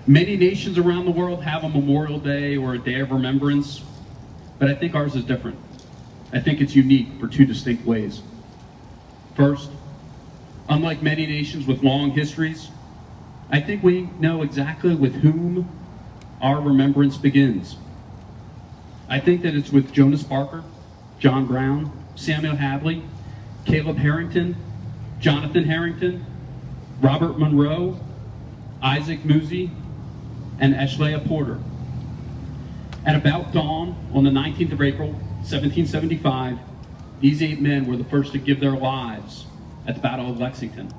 Many nations around the world have a Memorial Day or a day of remembrance, but I think ours is different. I think it's unique for two distinct ways. First, unlike many nations with long histories, I think we know exactly with whom our remembrance begins. I think that it's with Jonas Barker, John Brown, Samuel Hadley, Caleb Harrington, Jonathan Harrington, Robert Monroe, Isaac Musi, and Ashlea Porter. At about dawn on the 19th of April, 1775, these 8 men were the first to give their lives at the Battle of Lexington,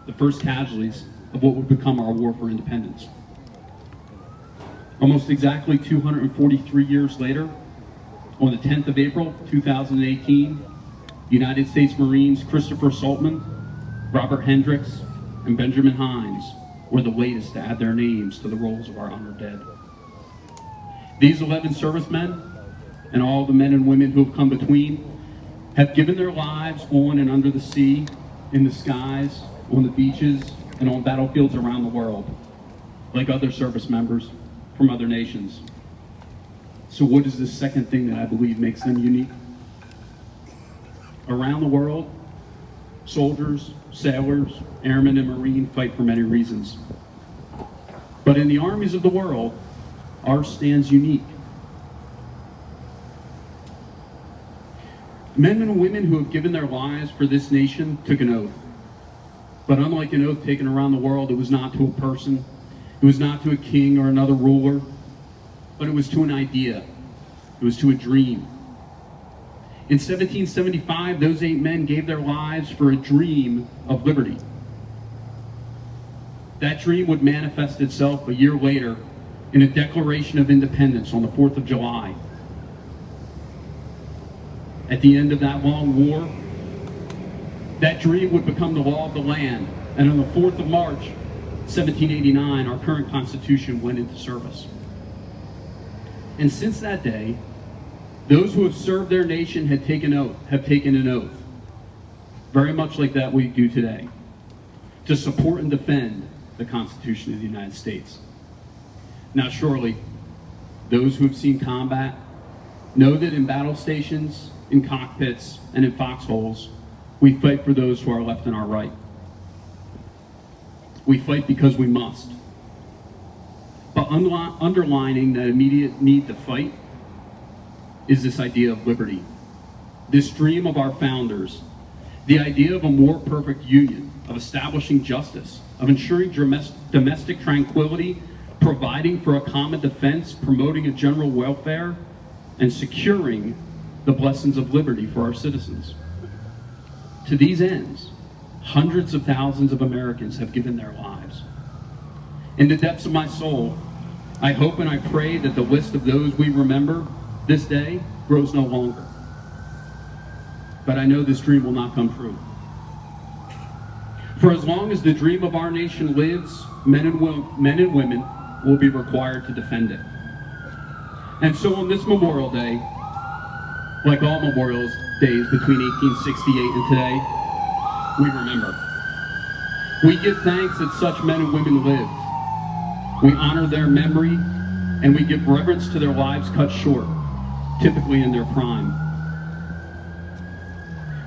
the first casualties of what would become our war for independence. Almost exactly 243 years later, on the 10th of April, 2018, United States Marines Christopher Saltman, Robert Hendricks, and Benjamin Hines were the latest to add their names to the rolls of our honored dead. These 11 servicemen, and all the men and women who have come between, have given their lives on and under the sea, in the skies, on the beaches, and on battlefields around the world, like other service members from other nations. So what is the second thing that I believe makes them unique? Around the world, soldiers, sailors, airmen, and Marine fight for many reasons. But in the armies of the world, ours stands unique. Men and women who have given their lives for this nation took an oath. But unlike an oath taken around the world, it was not to a person, it was not to a king or another ruler, but it was to an idea, it was to a dream. In 1775, those 8 men gave their lives for a dream of liberty. That dream would manifest itself a year later in a Declaration of Independence on the 4th of July. At the end of that long war, that dream would become the law of the land, and on the 4th of March, 1789, our current Constitution went into service. And since that day, those who have served their nation have taken an oath, very much like that we do today, to support and defend the Constitution of the United States. Now surely, those who have seen combat know that in battle stations, in cockpits, and in foxholes, we fight for those who are left and our right. We fight because we must. But underlining that immediate need to fight is this idea of liberty. This dream of our founders, the idea of a more perfect union, of establishing justice, of ensuring domestic tranquility, providing for a common defense, promoting a general welfare, and securing the blessings of liberty for our citizens. To these ends, hundreds of thousands of Americans have given their lives. In the depths of my soul, I hope and I pray that the list of those we remember this day grows no longer. But I know this dream will not come true. For as long as the dream of our nation lives, men and women will be required to defend it. And so on this Memorial Day, like all Memorial Days between 1868 and today, we remember. We give thanks that such men and women lived. We honor their memory, and we give reverence to their lives cut short, typically in their prime.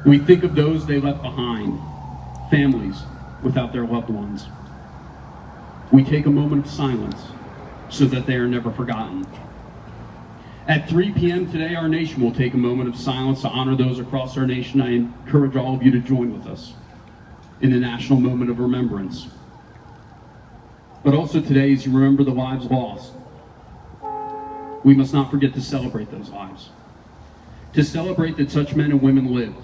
We think of those they left behind, families without their loved ones. We take a moment of silence so that they are never forgotten. At 3 p.m. today, our nation will take a moment of silence to honor those across our nation. I encourage all of you to join with us in the national moment of remembrance. But also today, as you remember the lives lost, we must not forget to celebrate those lives. To celebrate that such men and women lived.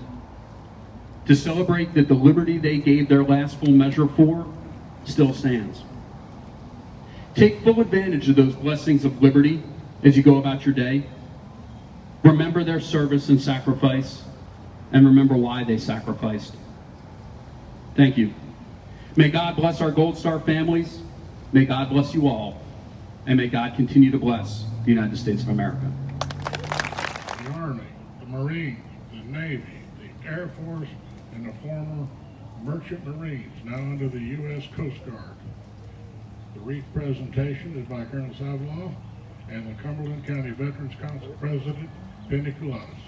To celebrate that the liberty they gave their last full measure for still stands. Take full advantage of those blessings of liberty as you go about your day. Remember their service and sacrifice, and remember why they sacrificed. Thank you. May God bless our Gold Star families. May God bless you all. And may God continue to bless the United States of America. The Army, the Marines, the Navy, the Air Force, and the former Merchant Marines, now under the U.S. Coast Guard. The The wreath presentation is by Colonel Savalaw and the Cumberland County Veterans Council President, Penny Kulanis.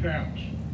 Counts.